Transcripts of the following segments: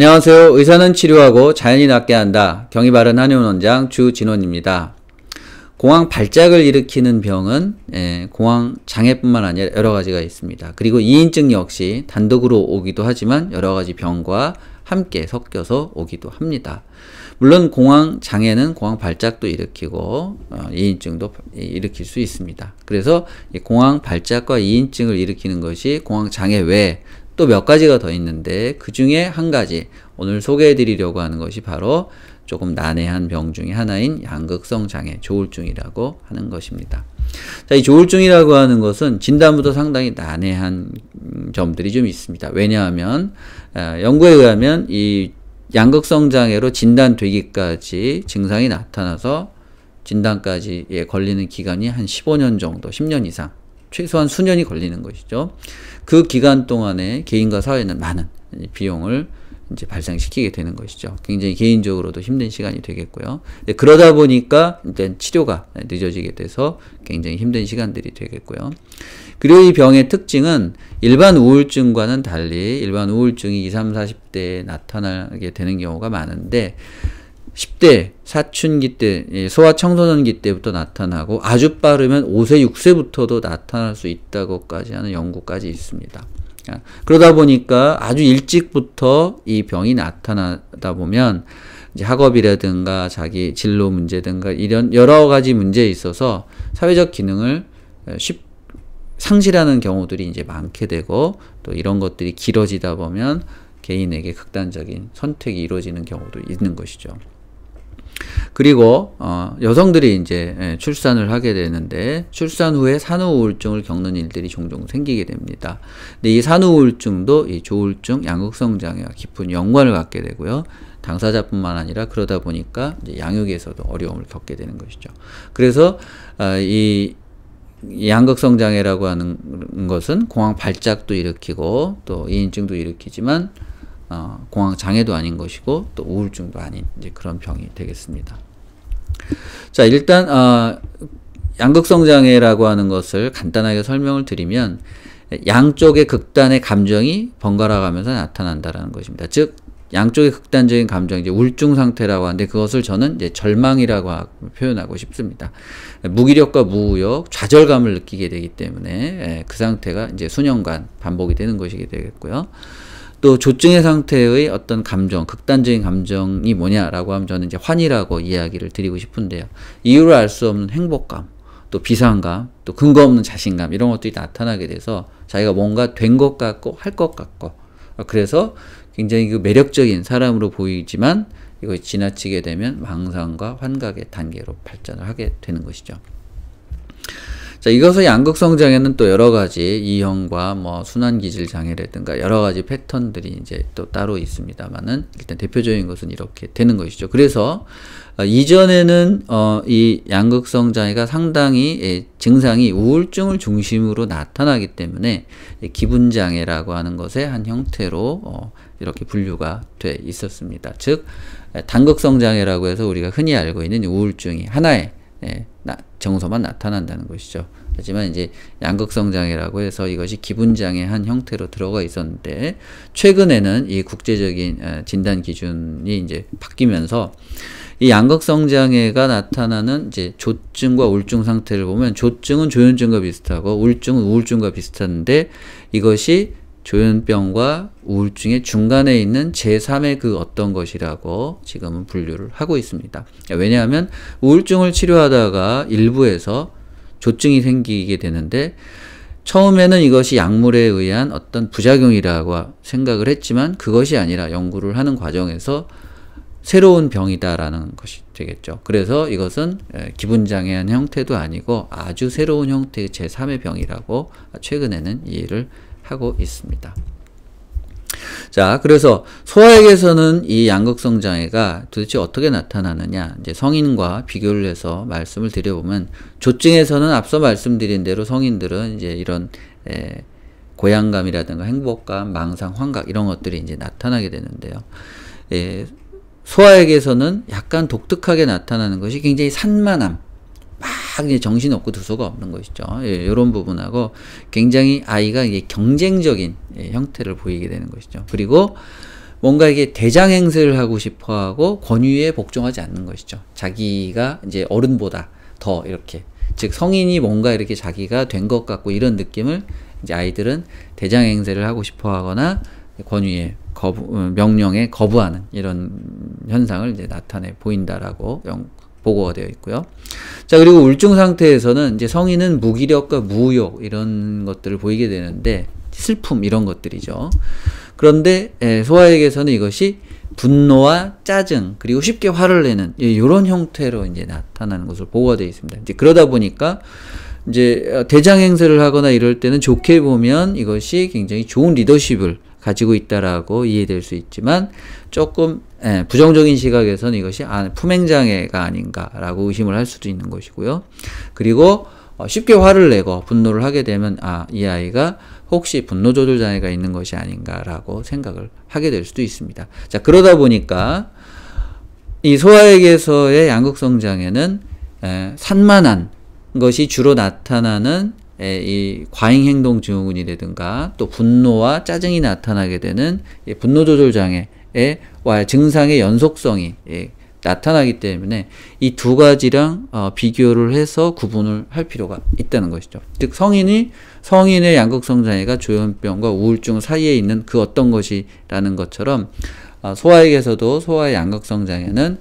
안녕하세요. 의사는 치료하고 자연이 낫게 한다. 경이 바른 한의원 원장 주진원입니다. 공황 발작을 일으키는 병은 공황 장애뿐만 아니라 여러 가지가 있습니다. 그리고 이인증 역시 단독으로 오기도 하지만 여러 가지 병과 함께 섞여서 오기도 합니다. 물론 공황 장애는 공황 발작도 일으키고 이인증도 일으킬 수 있습니다. 그래서 공황 발작과 이인증을 일으키는 것이 공황 장애 외에 또 몇 가지가 더 있는데 그 중에 한 가지 오늘 소개해 드리려고 하는 것이 바로 조금 난해한 병 중에 하나인 양극성 장애, 조울증이라고 하는 것입니다. 자, 이 조울증이라고 하는 것은 진단부터 상당히 난해한 점들이 좀 있습니다. 왜냐하면 연구에 의하면 이 양극성 장애로 진단되기까지 증상이 나타나서 진단까지 걸리는 기간이 한 15년 정도, 10년 이상, 최소한 수년이 걸리는 것이죠. 그 기간 동안에 개인과 사회는 많은 비용을 이제 발생시키게 되는 것이죠. 굉장히 개인적으로도 힘든 시간이 되겠고요. 그러다 보니까 일단 치료가 늦어지게 돼서 굉장히 힘든 시간들이 되겠고요. 그리고 이 병의 특징은 일반 우울증과는 달리 일반 우울증이 20, 30, 40대에 나타나게 되는 경우가 많은데 10대, 사춘기 때, 소아청소년기 때부터 나타나고 아주 빠르면 5세, 6세부터도 나타날 수 있다고까지 하는 연구까지 있습니다. 그러다 보니까 아주 일찍부터 이 병이 나타나다 보면 이제 학업이라든가 자기 진로 문제든가 이런 여러 가지 문제에 있어서 사회적 기능을 상실하는 경우들이 이제 많게 되고 또 이런 것들이 길어지다 보면 개인에게 극단적인 선택이 이루어지는 경우도 있는 것이죠. 그리고 여성들이 이제 출산을 하게 되는데 출산 후에 산후우울증을 겪는 일들이 종종 생기게 됩니다. 근데 이 산후우울증도 이 조울증, 양극성 장애와 깊은 연관을 갖게 되고요. 당사자뿐만 아니라 그러다 보니까 이제 양육에서도 어려움을 겪게 되는 것이죠. 그래서 이 양극성 장애라고 하는 것은 공황 발작도 일으키고 또 이인증도 일으키지만 공황 장애도 아닌 것이고 또 우울증도 아닌 이제 그런 병이 되겠습니다. 자, 일단 양극성 장애라고 하는 것을 간단하게 설명을 드리면 양쪽의 극단의 감정이 번갈아 가면서 나타난다라는 것입니다. 즉 양쪽의 극단적인 감정, 이제 우울증 상태라고 하는데 그것을 저는 이제 절망이라고 표현하고 싶습니다. 무기력과 무의욕, 좌절감을 느끼게 되기 때문에 그 상태가 이제 수년간 반복이 되는 것이 되겠고요. 또 조증의 상태의 어떤 감정, 극단적인 감정이 뭐냐라고 하면 저는 이제 환희라고 이야기를 드리고 싶은데요. 이유를 알 수 없는 행복감, 또 비상감, 또 근거 없는 자신감 이런 것들이 나타나게 돼서 자기가 뭔가 된 것 같고 할 것 같고 그래서 굉장히 그 매력적인 사람으로 보이지만 이것이 지나치게 되면 망상과 환각의 단계로 발전을 하게 되는 것이죠. 자, 이것의 양극성 장애는 또 여러 가지 이형과 뭐 순환기질 장애라든가 여러 가지 패턴들이 이제 또 따로 있습니다만은 일단 대표적인 것은 이렇게 되는 것이죠. 그래서 이전에는 이 양극성 장애가 상당히 증상이 우울증을 중심으로 나타나기 때문에 기분 장애라고 하는 것의 한 형태로 이렇게 분류가 돼 있었습니다. 즉 단극성 장애라고 해서 우리가 흔히 알고 있는 우울증이 하나의 정서만 나타난다는 것이죠. 하지만 이제 양극성 장애라고 해서 이것이 기분 장애 한 형태로 들어가 있었는데 최근에는 이 국제적인 진단 기준이 이제 바뀌면서 이 양극성 장애가 나타나는 이제 조증과 우울증 상태를 보면 조증은 조현증과 비슷하고 우울증은 우울증과 비슷한데 이것이 조현병과 우울증의 중간에 있는 제3의 그 어떤 것이라고 지금은 분류를 하고 있습니다. 왜냐하면 우울증을 치료하다가 일부에서 조증이 생기게 되는데 처음에는 이것이 약물에 의한 어떤 부작용이라고 생각을 했지만 그것이 아니라 연구를 하는 과정에서 새로운 병이다라는 것이 되겠죠. 그래서 이것은 기분장애한 형태도 아니고 아주 새로운 형태의 제3의 병이라고 최근에는 이해를 하고 있습니다. 자, 그래서 소아에게서는 이 양극성 장애가 도대체 어떻게 나타나느냐, 이제 성인과 비교를 해서 말씀을 드려보면, 조증에서는 앞서 말씀드린 대로 성인들은 이제 이런 고양감이라든가 행복감, 망상, 환각 이런 것들이 이제 나타나게 되는데요. 소아에게서는 약간 독특하게 나타나는 것이 굉장히 산만함, 막 이제 정신없고 두서가 없는 것이죠. 이런 부분하고 굉장히 아이가 이게 경쟁적인 형태를 보이게 되는 것이죠. 그리고 뭔가 이게 대장 행세를 하고 싶어 하고 권위에 복종하지 않는 것이죠. 자기가 이제 어른보다 더 이렇게, 즉 성인이 뭔가 이렇게 자기가 된 것 같고 이런 느낌을 이제 아이들은 대장 행세를 하고 싶어 하거나 권위에 명령에 거부하는 이런 현상을 이제 나타내 보인다라고 보고가 되어 있고요. 자, 그리고 우울증 상태에서는 이제 성인은 무기력과 무욕 이런 것들을 보이게 되는데, 슬픔 이런 것들이죠. 그런데 소아에게서는 이것이 분노와 짜증, 그리고 쉽게 화를 내는 이런 형태로 이제 나타나는 것으로 보고가 되어 있습니다. 이제 그러다 보니까 이제 대장 행세를 하거나 이럴 때는 좋게 보면 이것이 굉장히 좋은 리더십을 가지고 있다라고 이해될 수 있지만, 조금 부정적인 시각에서는 이것이 품행장애가 아닌가라고 의심을 할 수도 있는 것이고요. 그리고 쉽게 화를 내고 분노를 하게 되면 이 아이가 혹시 분노 조절 장애가 있는 것이 아닌가라고 생각을 하게 될 수도 있습니다. 자, 그러다 보니까 이 소아에게서의 양극성 장애는 산만한 것이 주로 나타나는 이 과잉행동 증후군이라든가 또 분노와 짜증이 나타나게 되는 분노 조절 장애의 증상의 연속성이 나타나기 때문에 이 두 가지랑 비교를 해서 구분을 할 필요가 있다는 것이죠. 즉 성인의 양극성 장애가 조현병과 우울증 사이에 있는 그 어떤 것이라는 것처럼 소아에게서도 소아의 양극성 장애는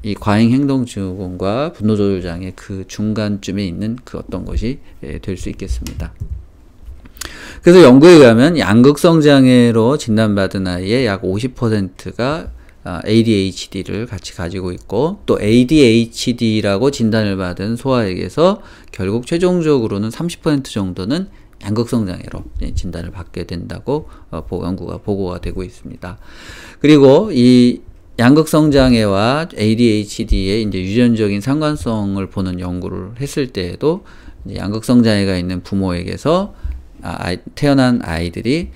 이 과잉행동증후군과 분노조절장애 그 중간쯤에 있는 그 어떤 것이 될 수 있겠습니다. 그래서 연구에 의하면 양극성 장애로 진단받은 아이의 약 50%가 ADHD를 같이 가지고 있고, 또 ADHD라고 진단을 받은 소아에게서 결국 최종적으로는 30% 정도는 양극성 장애로 진단을 받게 된다고 연구가 보고가 되고 있습니다. 그리고 이 양극성 장애와 ADHD의 이제 유전적인 상관성을 보는 연구를 했을 때에도 이제 양극성 장애가 있는 부모에게서 태어난 아이들이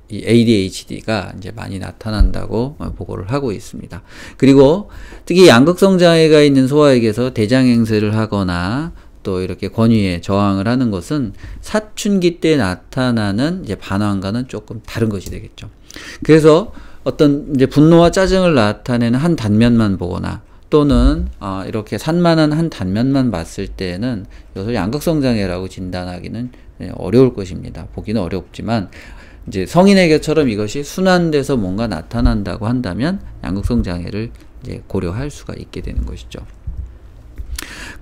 이 ADHD가 이제 많이 나타난다고 보고를 하고 있습니다. 그리고 특히 양극성 장애가 있는 소아에게서 대장 행세를 하거나 또 이렇게 권위에 저항을 하는 것은 사춘기 때 나타나는 이제 반항과는 조금 다른 것이 되겠죠. 그래서 어떤 이제 분노와 짜증을 나타내는 한 단면만 보거나 또는 이렇게 산만한 한 단면만 봤을 때는 이것을 양극성 장애라고 진단하기는 어려울 것입니다. 보기는 어렵지만 이제 성인에게처럼 이것이 순환돼서 뭔가 나타난다고 한다면 양극성 장애를 이제 고려할 수가 있게 되는 것이죠.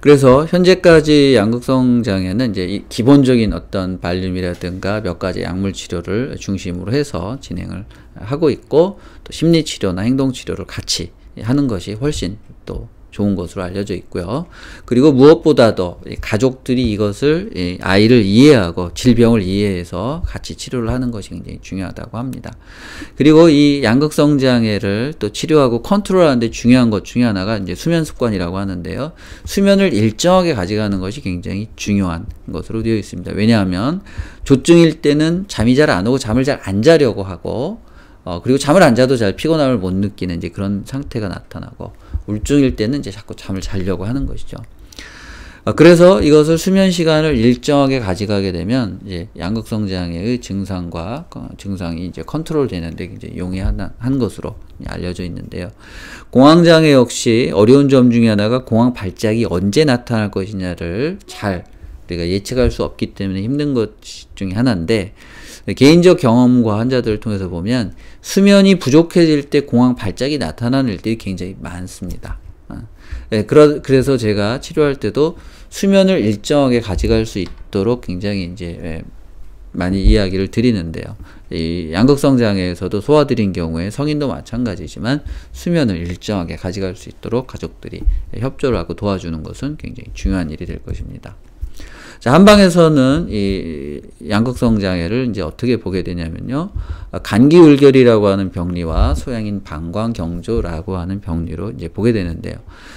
그래서 현재까지 양극성 장애는 이제 이 기본적인 어떤 발림이라든가 몇 가지 약물 치료를 중심으로 해서 진행을 하고 있고, 또 심리 치료나 행동 치료를 같이 하는 것이 훨씬 또 좋은 것으로 알려져 있고요. 그리고 무엇보다도 가족들이 이것을 아이를 이해하고 질병을 이해해서 같이 치료를 하는 것이 굉장히 중요하다고 합니다. 그리고 이 양극성 장애를 또 치료하고 컨트롤하는데 중요한 것 중에 하나가 이제 수면 습관이라고 하는데요. 수면을 일정하게 가져가는 것이 굉장히 중요한 것으로 되어 있습니다. 왜냐하면 조증일 때는 잠이 잘 안 오고 잠을 잘 안 자려고 하고, 그리고 잠을 안 자도 잘 피곤함을 못 느끼는 이제 그런 상태가 나타나고, 우울증일 때는 이제 자꾸 잠을 자려고 하는 것이죠. 그래서 이것을 수면 시간을 일정하게 가져가게 되면 이제 양극성 장애의 증상이 이제 컨트롤 되는데 굉장히 용이한 것으로 알려져 있는데요. 공황 장애 역시 어려운 점 중에 하나가 공황 발작이 언제 나타날 것이냐를 잘 우리가 예측할 수 없기 때문에 힘든 것 중에 하나인데, 개인적 경험과 환자들을 통해서 보면 수면이 부족해질 때 공황 발작이 나타나는 일들이 굉장히 많습니다. 그래서 제가 치료할 때도 수면을 일정하게 가져갈 수 있도록 굉장히 이제 많이 이야기를 드리는데요. 이 양극성 장애에서도 소아들인 경우에 성인도 마찬가지지만 수면을 일정하게 가져갈 수 있도록 가족들이 협조를 하고 도와주는 것은 굉장히 중요한 일이 될 것입니다. 자, 한방에서는 이 양극성 장애를 이제 어떻게 보게 되냐면요. 간기울결이라고 하는 병리와 소양인 방광경조라고 하는 병리로 이제 보게 되는데요.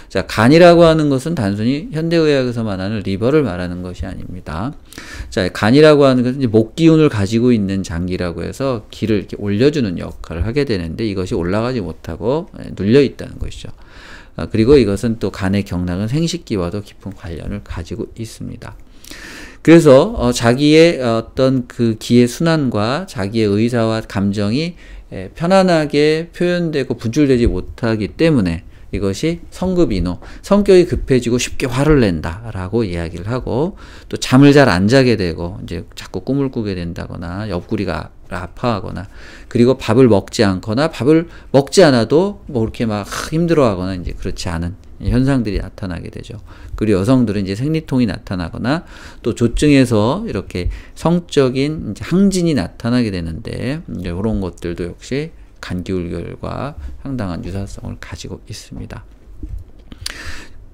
자, 간이라고 하는 것은 단순히 현대의학에서만 하는 리버를 말하는 것이 아닙니다. 자, 간이라고 하는 것은 이제 목 기운을 가지고 있는 장기라고 해서 기를 이렇게 올려주는 역할을 하게 되는데, 이것이 올라가지 못하고 눌려 있다는 것이죠. 그리고 이것은 또 간의 경락은 생식기와도 깊은 관련을 가지고 있습니다. 그래서 자기의 어떤 그 기의 순환과 자기의 의사와 감정이 편안하게 표현되고 분출되지 못하기 때문에 이것이 성급인호, 성격이 급해지고 쉽게 화를 낸다라고 이야기를 하고, 또 잠을 잘 안 자게 되고 이제 자꾸 꿈을 꾸게 된다거나 옆구리가 아파하거나, 그리고 밥을 먹지 않거나 밥을 먹지 않아도 뭐 이렇게 막 힘들어하거나 이제 그렇지 않은 현상들이 나타나게 되죠. 그리고 여성들은 이제 생리통이 나타나거나 또 조증에서 이렇게 성적인 이제 항진이 나타나게 되는데, 이제 이런 것들도 역시 간기울결과 상당한 유사성을 가지고 있습니다.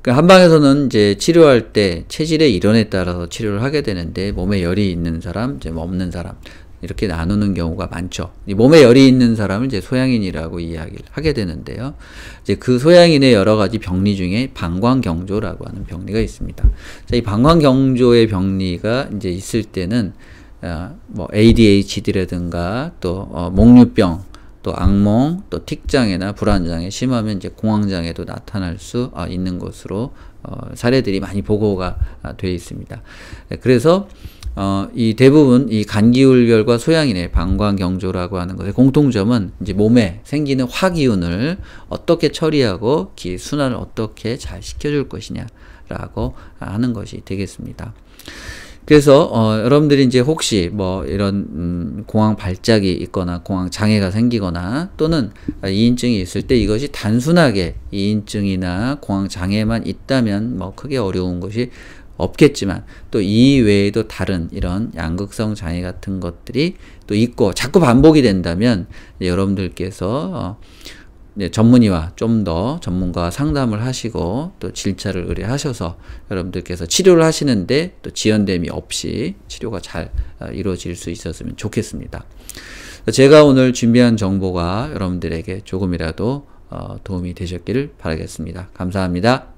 한방에서는 이제 치료할 때 체질의 일원에 따라서 치료를 하게 되는데, 몸에 열이 있는 사람, 이제 없는 사람, 이렇게 나누는 경우가 많죠. 이 몸에 열이 있는 사람을 이제 소양인이라고 이야기를 하게 되는데요. 이제 그 소양인의 여러 가지 병리 중에 방광경조라고 하는 병리가 있습니다. 자, 이 방광경조의 병리가 이제 있을 때는 뭐 ADHD라든가 또 목류병, 또 악몽, 또 틱장애나 불안장애, 심하면 이제 공황장애도 나타날 수 있는 것으로 사례들이 많이 보고가 되어 있습니다. 그래서 이 대부분 이 간기울결과 소양인의 방광경조라고 하는 것의 공통점은 이제 몸에 생기는 화기운을 어떻게 처리하고 기 순환을 어떻게 잘 시켜줄 것이냐라고 하는 것이 되겠습니다. 그래서 여러분들이 이제 혹시 뭐 이런 공황 발작이 있거나 공황 장애가 생기거나 또는 이인증이 있을 때 이것이 단순하게 이인증이나 공황 장애만 있다면 뭐 크게 어려운 것이 없겠지만, 또 이 외에도 다른 이런 양극성 장애 같은 것들이 또 있고 자꾸 반복이 된다면 여러분들께서 전문의와 좀 더 전문가와 상담을 하시고 또 진찰을 의뢰하셔서 여러분들께서 치료를 하시는데 또 지연됨이 없이 치료가 잘 이루어질 수 있었으면 좋겠습니다. 제가 오늘 준비한 정보가 여러분들에게 조금이라도 도움이 되셨기를 바라겠습니다. 감사합니다.